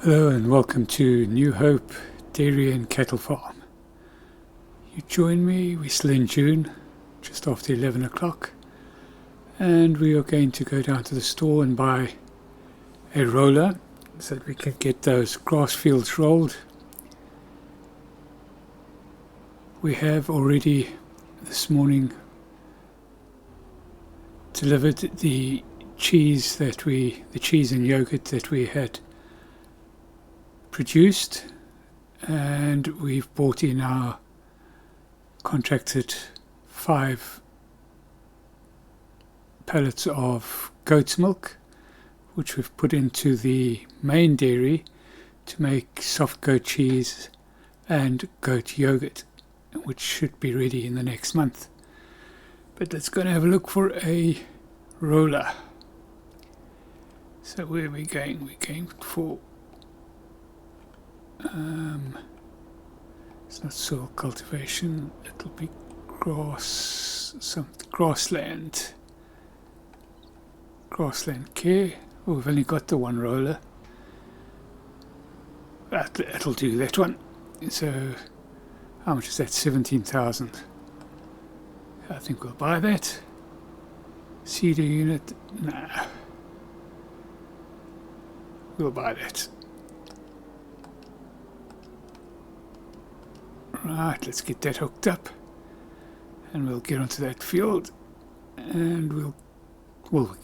Hello and welcome to New Hope Dairy and Cattle Farm. You join me, we're still in June, just after 11 o'clock, and we are going to go down to the store and buy a roller so that we can get those grass fields rolled. We have already this morning delivered the cheese and yogurt that we had produced, and we've bought in our contracted 5 pallets of goat's milk, which we've put into the main dairy to make soft goat cheese and goat yogurt, which should be ready in the next month. But let's go and have a look for a roller. So where are we going? We're going for it's not soil cultivation, it'll be grassland care. Oh, we've only got the one roller. That'll do, that one. So how much is that? 17,000. I think we'll buy that. Cedar unit, nah, we'll buy that. Right, let's get that hooked up and we'll get onto that field, and we'll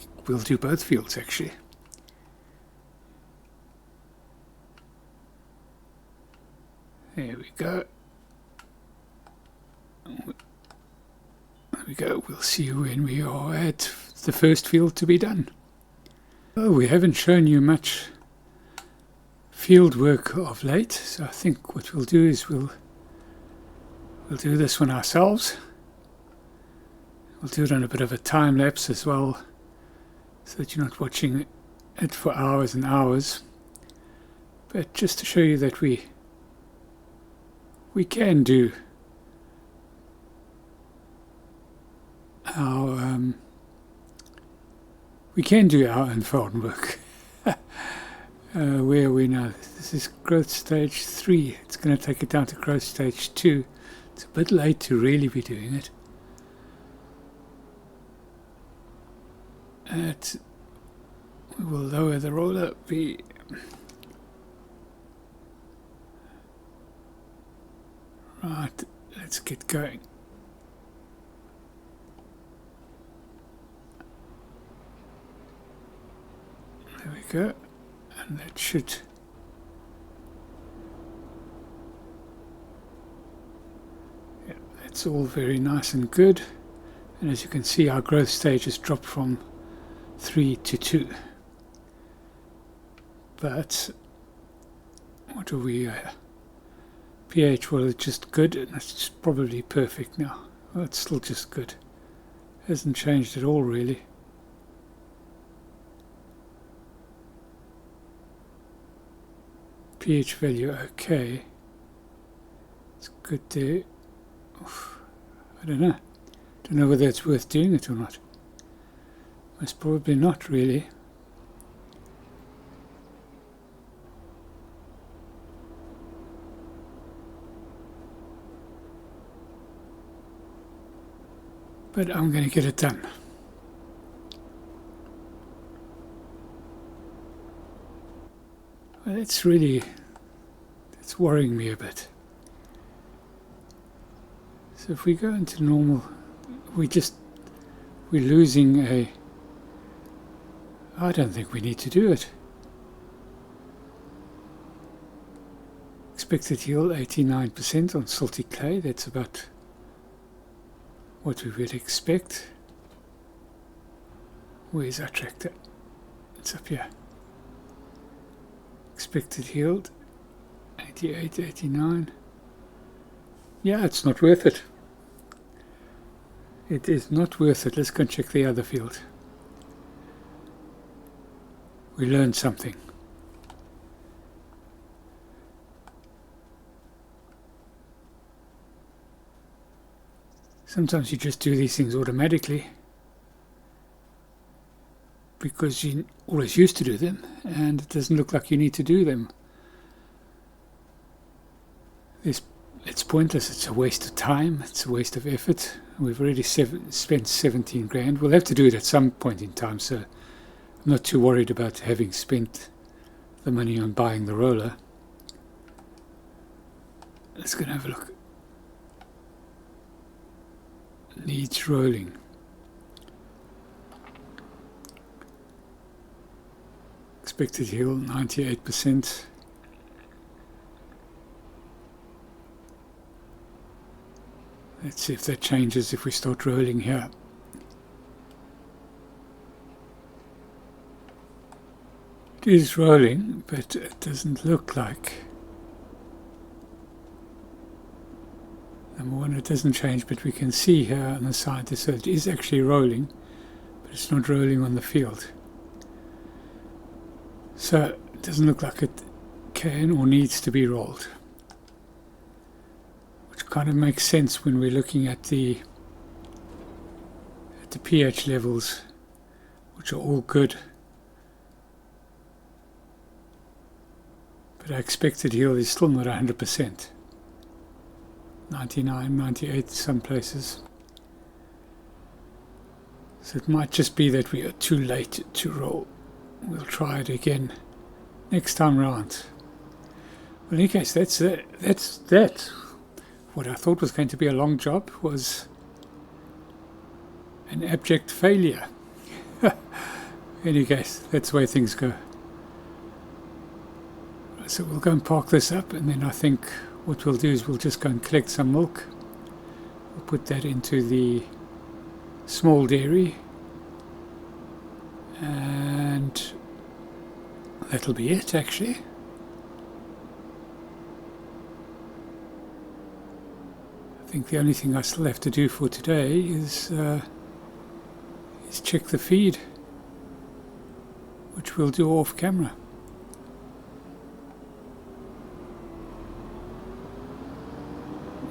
do both fields actually. There we go. There we go. We'll see you when we are at the first field to be done. Oh, we haven't shown you much field work of late, so I think what we'll do is we'll do this one ourselves. We'll do it on a bit of a time lapse as well, so that you're not watching it for hours and hours. But just to show you that we can do our own farm work. Where are we now? This is growth stage 3. It's going to take it down to growth stage 2. It's a bit late to really be doing it. We will lower the roller. Right, let's get going. There we go. And that should... It's all very nice and good, and as you can see, our growth stage has dropped from 3 to 2. But what are we? pH, well, it's just good, and it's just probably perfect now. Well, it's still just good. Hasn't changed at all, really. pH value okay. It's good there. I don't know whether it's worth doing it or not. Most probably not, really. But I'm going to get it done. Well, it's worrying me a bit. So if we go into normal, we're losing a... I don't think we need to do it. Expected yield 89% on salty clay. That's about what we would expect. Where's our tractor? It's up here. Expected yield 88, 89. Yeah, it's not worth it. It is not worth it. Let's go and check the other field. We learned something. Sometimes you just do these things automatically because you always used to do them, and it doesn't look like you need to do them it's pointless. It's a waste of time. It's a waste of effort. We've already spent 17 grand. We'll have to do it at some point in time, so I'm not too worried about having spent the money on buying the roller. Let's go and have a look. Needs rolling. Expected yield 98%. Let's see if that changes if we start rolling here. It is rolling, but it doesn't look like. Number one, it doesn't change, but we can see here on the side, so it is actually rolling, but it's not rolling on the field. So it doesn't look like it can or needs to be rolled. Which kind of makes sense when we're looking at the pH levels, which are all good. But our expected yield is still not 100%. 99, 98 some places. So it might just be that we are too late to roll. We'll try it again next time round. Well, in any case, that's that. What I thought was going to be a long job was an abject failure. In any case, that's the way things go. So we'll go and park this up, and then I think what we'll do is we'll just go and collect some milk. We'll put that into the small dairy, and that'll be it actually. I think the only thing I still have to do for today is check the feed, which we'll do off camera.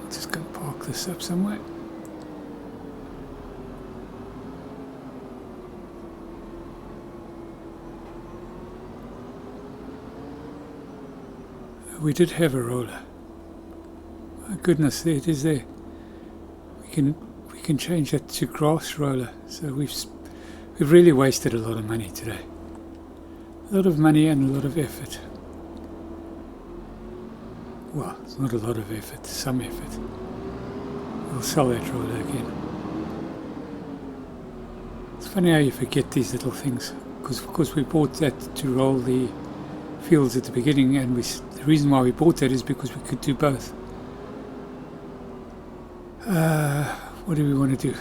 I'll just go park this up somewhere. We did have a roller. My goodness, there it is there. We can change that to grass roller. So we've really wasted a lot of money today. A lot of money and a lot of effort. Well, it's not a lot of effort, some effort. We'll sell that roller again. It's funny how you forget these little things, because of course we bought that to roll the fields at the beginning, and the reason why we bought that is because we could do both. What do we want to do?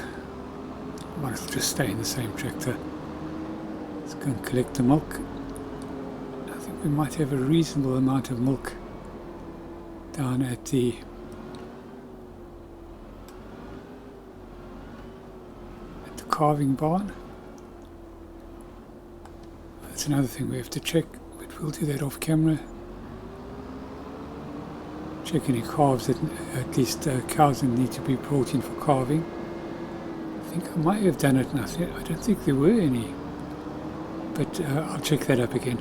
Might as well just stay in the same tractor. Let's go and collect the milk. I think we might have a reasonable amount of milk down at the calving barn. That's another thing we have to check, but we'll do that off camera. Check any calves that, at least cows that need to be brought in for calving. I think I might have done it, and I don't think there were any, but I'll check that up again.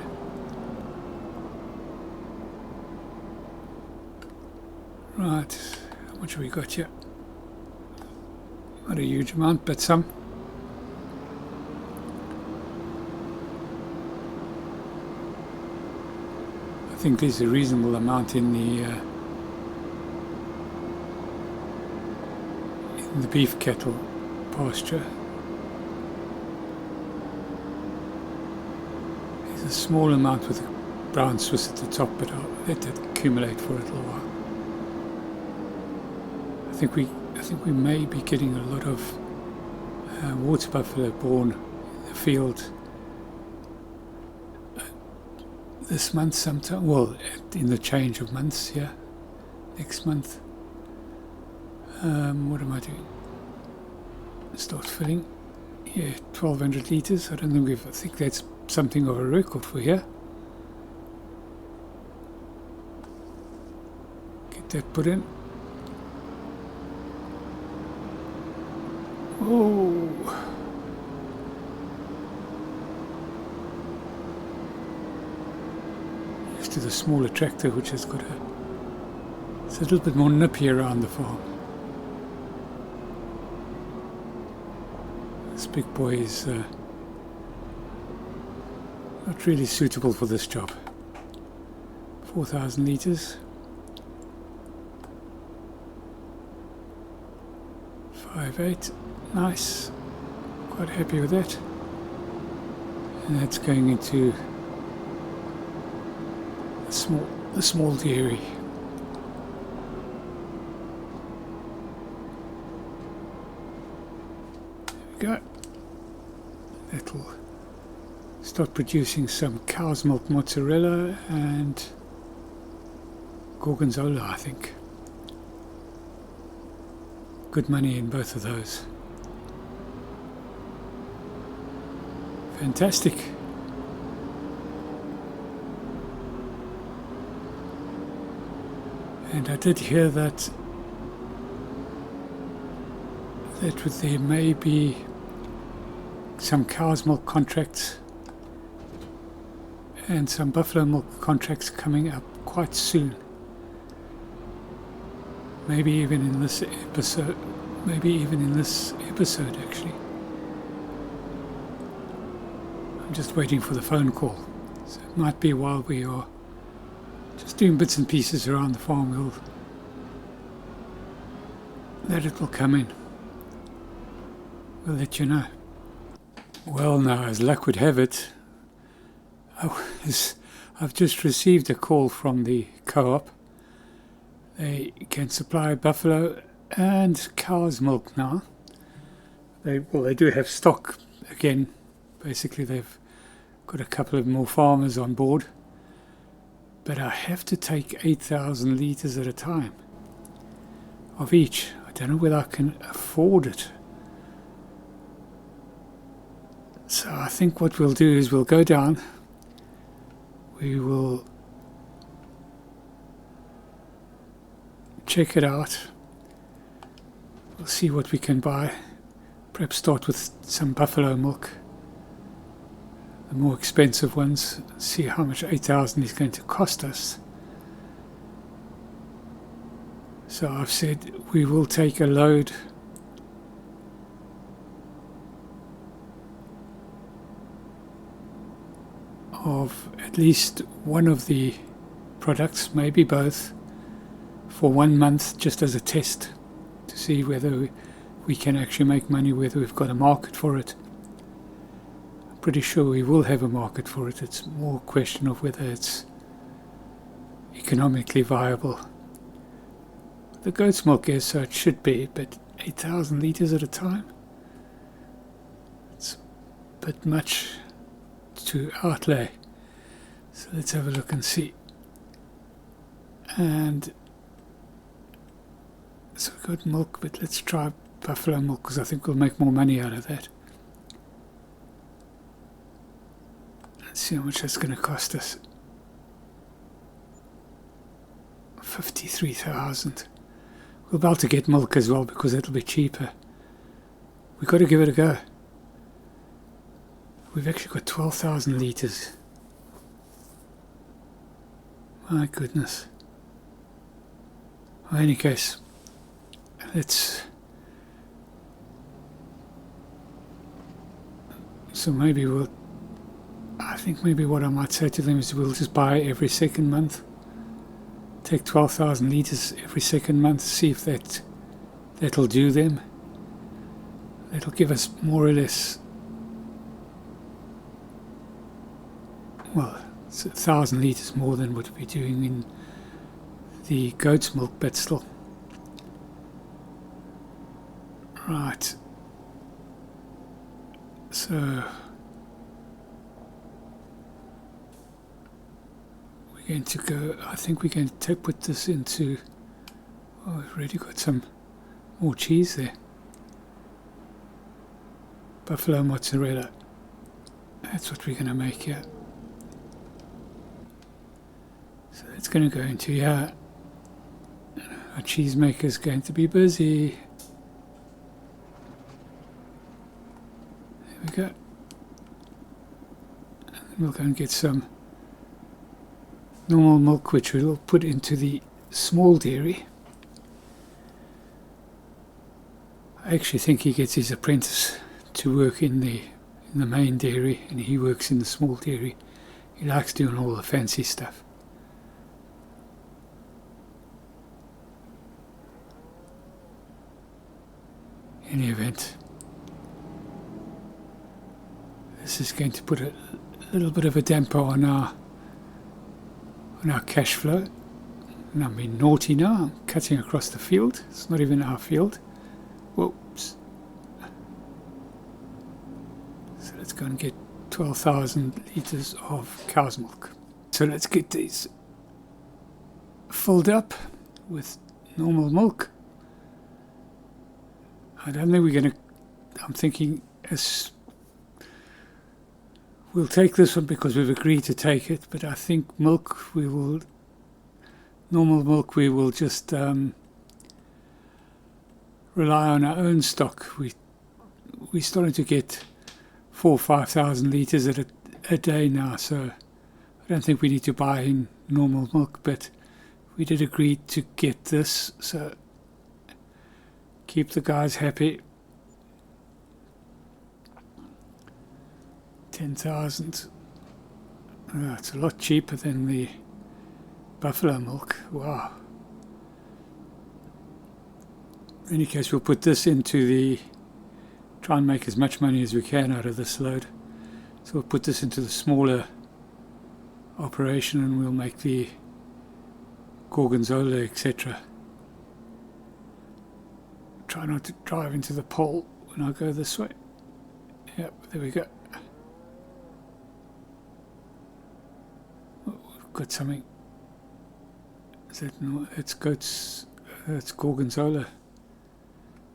Right, how much have we got here? Not a huge amount, but some. I think there's a reasonable amount in the beef cattle pasture. There's a small amount with a brown Swiss at the top, but I'll let that accumulate for a little while. I think we may be getting a lot of water buffalo born in the field this month sometime. Well, in the change of months, yeah, next month. What am I doing? Start filling. Yeah, 1,200 litres. I think that's something of a record for here. Get that put in. Oh. Used to the smaller tractor, which has got a It's a little bit more nippy around the farm. This big boy is not really suitable for this job. 4,000 litres. 5.8. Nice. Quite happy with that. And that's going into the small dairy. There we go. That'll start producing some cow's milk mozzarella and gorgonzola, I think. Good money in both of those. Fantastic. And I did hear that there may be some cow's milk contracts and some buffalo milk contracts coming up quite soon. Maybe even in this episode. Actually. I'm just waiting for the phone call. So it might be while we are just doing bits and pieces around the farm, that it will come in. We'll let you know. Well, now, as luck would have it, I've just received a call from the co-op. They can supply buffalo and cow's milk now. They do have stock again. Basically, they've got a couple of more farmers on board. But I have to take 8,000 litres at a time of each. I don't know whether I can afford it. So I think what we'll do is we'll go down. We will check it out. We'll see what we can buy. Perhaps start with some buffalo milk, the more expensive ones. See how much 8,000 is going to cost us. So I've said we will take a load of at least one of the products, maybe both, for 1 month, just as a test to see whether we can actually make money, whether we've got a market for it. I'm pretty sure we will have a market for it. It's more a question of whether it's economically viable. The goat's milk is, so it should be, but 8,000 litres at a time? It's a bit much to outlay. So let's have a look and see. And so we've got milk, but let's try buffalo milk because I think we'll make more money out of that. Let's see how much that's going to cost us. 53,000. We're about to get milk as well because it'll be cheaper. We've got to give it a go. We've actually got 12,000 litres. My goodness. Well, in any case, so maybe I think maybe what I might say to them is we'll just buy every second month. Take 12,000 litres every second month, see if that'll do them. That'll give us more or less, well, it's 1,000 litres more than what we're doing in the goat's milk, but still. Right. So we're going to go, I think we're going to put this into, oh, we've already got some more cheese there. Buffalo mozzarella. That's what we're going to make here. So that's going to go into here. Our cheesemaker is going to be busy. There we go. And then we'll go and get some normal milk, which we'll put into the small dairy. I actually think he gets his apprentice to work in the main dairy, and he works in the small dairy. He likes doing all the fancy stuff. In any event, this is going to put a little bit of a damper on our cash flow. And I'm being naughty now. I'm cutting across the field. It's not even our field. Whoops. So let's go and get 12,000 litres of cow's milk. So let's get these filled up with normal milk. I don't think we're going to... I'm thinking we'll take this one because we've agreed to take it, but I think normal milk we will just rely on our own stock. We're starting to get 4,000 or 5,000 litres a day now, so I don't think we need to buy in normal milk, but we did agree to get this, so keep the guys happy. 10,000. It's a lot cheaper than the buffalo milk. Wow. In any case, we'll put this into try and make as much money as we can out of this load. So we'll put this into the smaller operation and we'll make the gorgonzola, etc. Try not to drive into the pole when I go this way. Yep, there we go. Oh, we've got something. Is that no? It's goats. It's gorgonzola.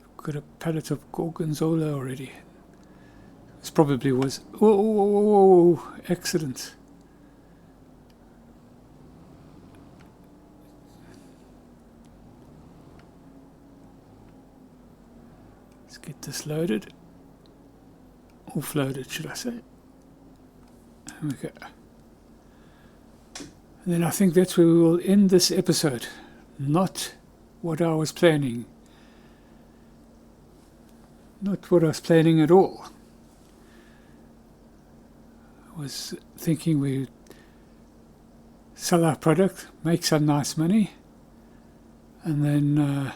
We've got a pallet of gorgonzola already. This probably was. Oh, excellent. Let's get this loaded. Offloaded, should I say. There we go. And then I think that's where we will end this episode. Not what I was planning. Not what I was planning at all. I was thinking we'd sell our product, make some nice money, and then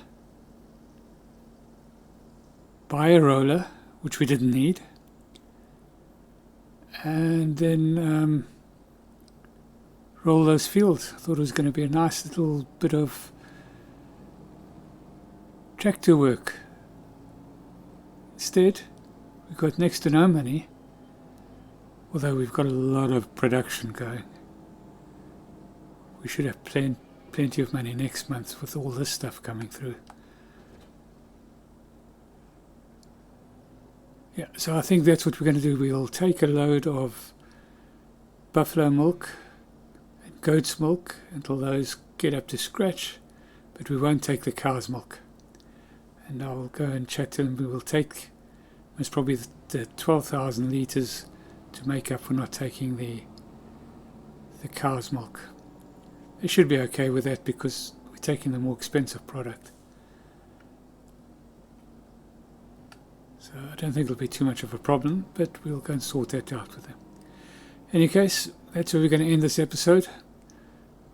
buy a roller, which we didn't need, and then roll those fields. I thought it was going to be a nice little bit of tractor work. Instead, we got next to no money, although we've got a lot of production going. We should have plenty of money next month with all this stuff coming through. Yeah, so I think that's what we're going to do. We'll take a load of buffalo milk and goat's milk until those get up to scratch, but we won't take the cow's milk. And I will go and chat to them. We will take most probably the 12,000 litres to make up for not taking the cow's milk. They should be okay with that because we're taking the more expensive product. So I don't think it'll be too much of a problem, but we'll go and sort that out with them. In any case, that's where we're going to end this episode.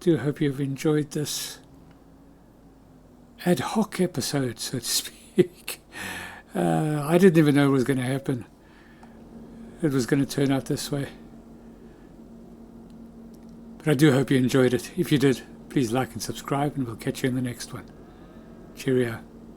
Do hope you've enjoyed this ad hoc episode, so to speak. I didn't even know it was going to happen. It was going to turn out this way. But I do hope you enjoyed it. If you did, please like and subscribe, and we'll catch you in the next one. Cheerio.